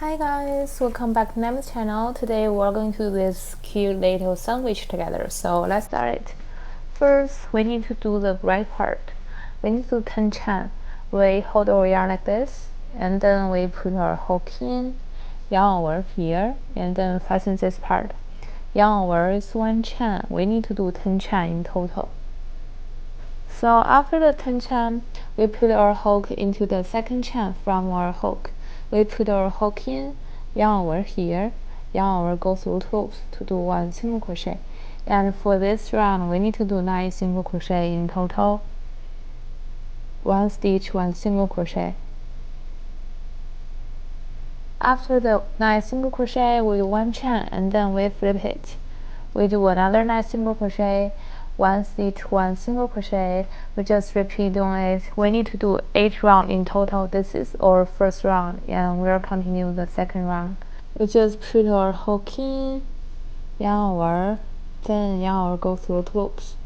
Hi guys, welcome back to Nem's channel. Today we're going to do this cute little sandwich together. So let's start it. First, we need to do the right part. We need to turn chain. We hold our yarn like this, and then we put our hook in, yarn over here, and then fasten this part. Yarn over is one chain. We need to do 10 chain in total. So after the 10 chain, we put our hook into the second chain from our hook. We put our hook in, yarn over here, yarn over, go through 2 loops to do 1 single crochet. And for this round, we need to do 9 single crochet in total. 1 stitch, 1 single crochet. After the 9 single crochet, we do 1 chain and then we flip it. We do another 9 single crochet, 1 stitch, 1 single crochet. We just repeat doing it. We need to do 8 rounds in total. This is our first round, and we'll continue the second round. We just put our hook in, yarn over, then yarn over, go through 2 loops.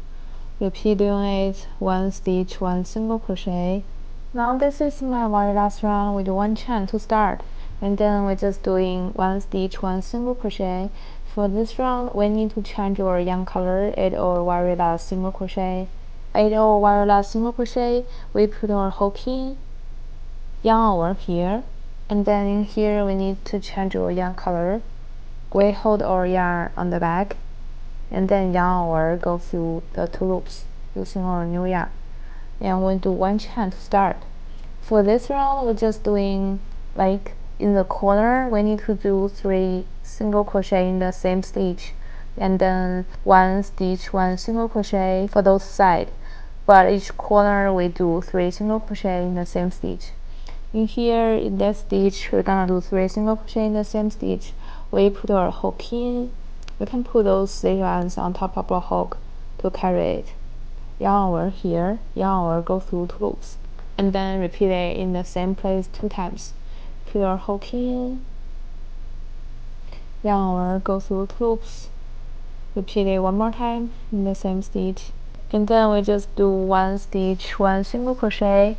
Repeat doing it. 1 stitch, 1 single crochet. Now this is my very last round. We do 1 chain to start, and then we're just doing 1 stitch, 1 single crochet. For this round, we need to change our yarn color at our very last single crochet. At our very last single crochet, we put our hook in, yarn over here, and then in here we need to change our yarn color. We hold our yarn on the back, and then yarn over, go through the 2 loops using our new yarn. And we do 1 chain to start. For this round, we're just doing like in the corner, we need to do 3 single crochet in the same stitch, and then 1 stitch, 1 single crochet for those sides. But each corner we do 3 single crochet in the same stitch. In here, in that stitch, we're gonna do 3 single crochet in the same stitch. We put our hook in. We can put those strands on top of our hook to carry it. Yarn over here, yarn over, go through 2 loops, and then repeat it in the same place 2 times. Put our hook in, yarn over, go through 2 loops, repeat it 1 more time in the same stitch, and then we just do 1 stitch, 1 single crochet.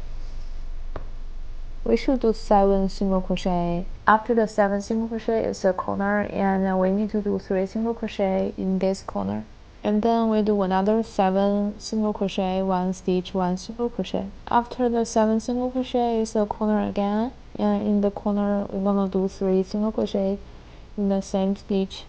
We should do 7 single crochet. After the 7 single crochet is a corner, and we need to do 3 single crochet in this corner. And then we do another 7 single crochet, 1 stitch, 1 single crochet. After the 7 single crochet is a corner again, and in the corner we're gonna do 3 single crochet in the same stitch.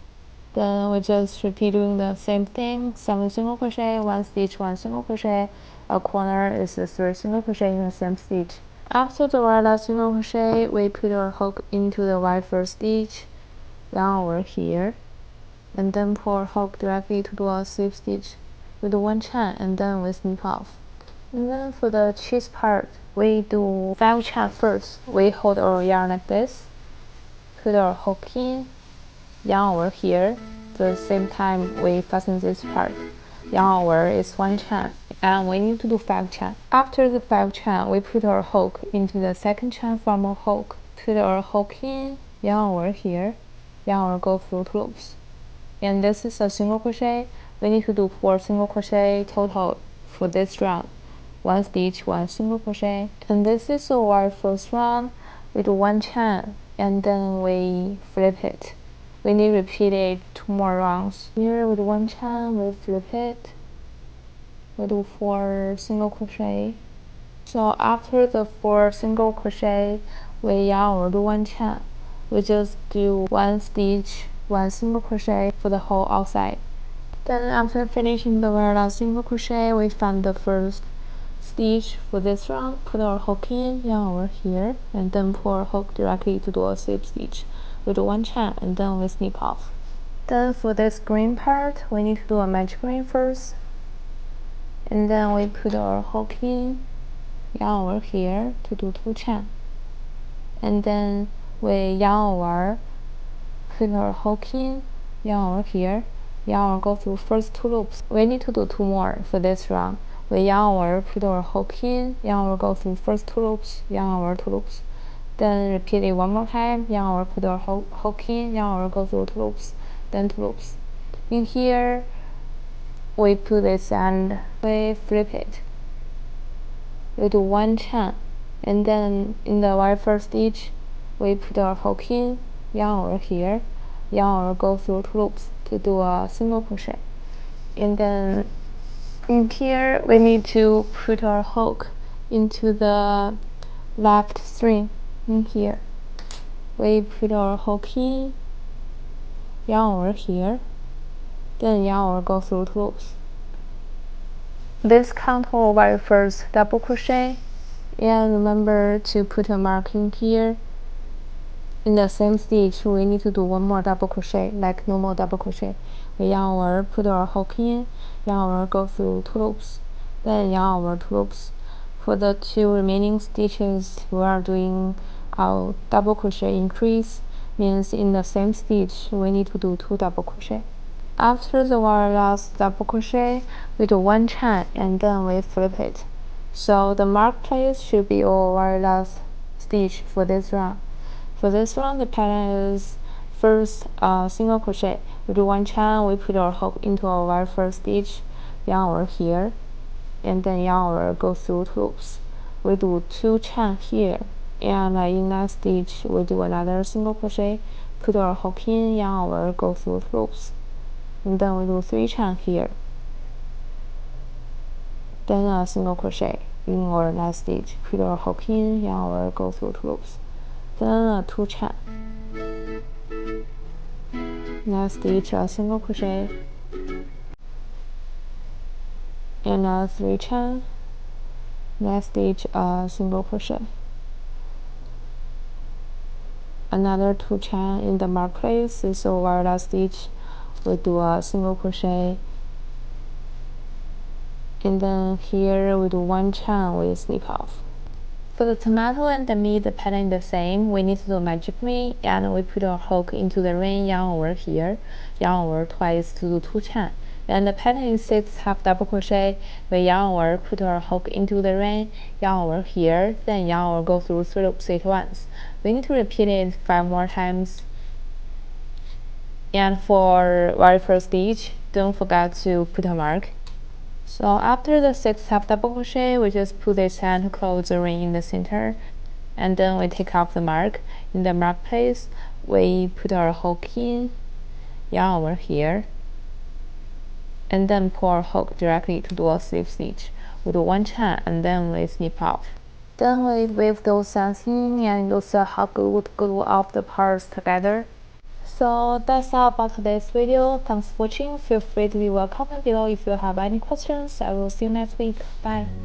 Then we just repeat doing the same thing, 7 single crochet, 1 stitch, 1 single crochet. A corner is 3 single crochet in the same stitch. After the very last single crochet, we put our hook into the very first stitch, yarn over here, and then pull our hook directly to do a slip stitch. We do 1 chain and then we snip off. And then for the cheese part, we do 5 chain first. We hold our yarn like this, put our hook in, yarn over here. At the same time, we fasten this part. Yarn over is 1 chain, and we need to do 5 chain. After the 5 chain, we put our hook into the second chain from our hook. Put our hook in, yarn over here, yarn over, go through 2 loops. And this is a single crochet. We need to do 4 single crochet total for this round. 1 stitch, 1 single crochet. And this is our first round. We do 1 chain and then we flip it. We need to repeat it 2 more rounds. Here we do 1 chain, we flip it. We do 4 single crochet. So after the 4 single crochet, we yarn over, do 1 chain. We just do 1 stitch, 1 single crochet for the whole outside. Then after finishing the very last single crochet, we find the first stitch for this round, put our hook in, yarn over here, and then pull our hook directly to do a slip stitch. We do 1 chain and then we snip off. Then for this green part, we need to do a magic ring first, and then we put our hook in, yarn over here to do 2 chain, and then we yarn over, put our hook in, yarn over here, yarn over, go through first 2 loops. We need to do 2 more for this round. We yarn over, put our hook in, yarn over, go through first 2 loops, yarn over, 2 loops. Then repeat it 1 more time, yarn over, put our hook in, yarn over, go through 2 loops, then 2 loops. In here, we put this and we flip it. We do 1 chain, and then in the very first stitch, we put our hook in, yarn over here, yarn over go through 2 loops to do a single crochet. And then in here we need to put our hook into the left string in here. We put our hook in, yarn over here, then yarn over go through 2 loops. This counts our very first double crochet, and remember to put a mark in here. In the same stitch, we need to do 1 more double crochet, like normal double crochet. We yarn over, put our hook in, yarn over, go through 2 loops, then yarn over 2 loops. For the 2 remaining stitches, we are doing our double crochet increase, means in the same stitch, we need to do 2 double crochet. After the very last double crochet, we do 1 chain and then we flip it. So the mark place should be our very last stitch for this round. For this one, the pattern is first single crochet. We do 1 chain, we put our hook into our very first stitch, yarn over here, and then yarn over, go through 2 loops. We do 2 chain here, and in that stitch, we do another single crochet, put our hook in, yarn over, go through 2 loops. And then we do 3 chain here, then a single crochet in our last stitch, put our hook in, yarn over, go through 2 loops, then a 2 chain, last stitch a single crochet, and a 3 chain, last stitch a single crochet, another 2 chain in the mark place. This is our last stitch. We do a single crochet, and then here we do 1 chain, we snip off. For the tomato and the meat, the pattern is the same. We need to do magic meat, and we put our hook into the ring, yarn over here, yarn over twice to do 2 chain. And the pattern is 6 half double crochet. We yarn over, put our hook into the ring, yarn over here, then yarn over, go through 3 loops at once. We need to repeat it 5 more times. And for very first stitch, don't forget to put a mark. So after the 6 half double crochet, we just put this hand to close the ring in the center, and then we take off the mark. In the mark place, we put our hook in, yarn over here, and then pull our hook directly to do a slip stitch. We do 1 chain and then we snip off. Then we weave those ends in and use the hot glue to glue all the parts together. So that's all about today's video. Thanks for watching. Feel free to leave a comment below if you have any questions. I will see you next week. Bye.